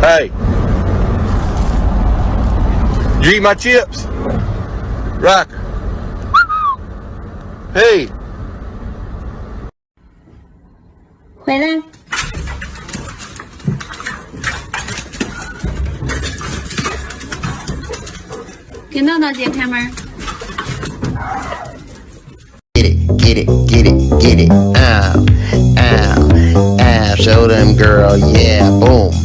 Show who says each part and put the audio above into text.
Speaker 1: Hey. Did you eat my chips? Rock. Hey.
Speaker 2: 回来。给闹闹姐开门。
Speaker 3: Get it, get it, get it, get it. Ow, ow, ow. Show them, girl. Yeah, boom.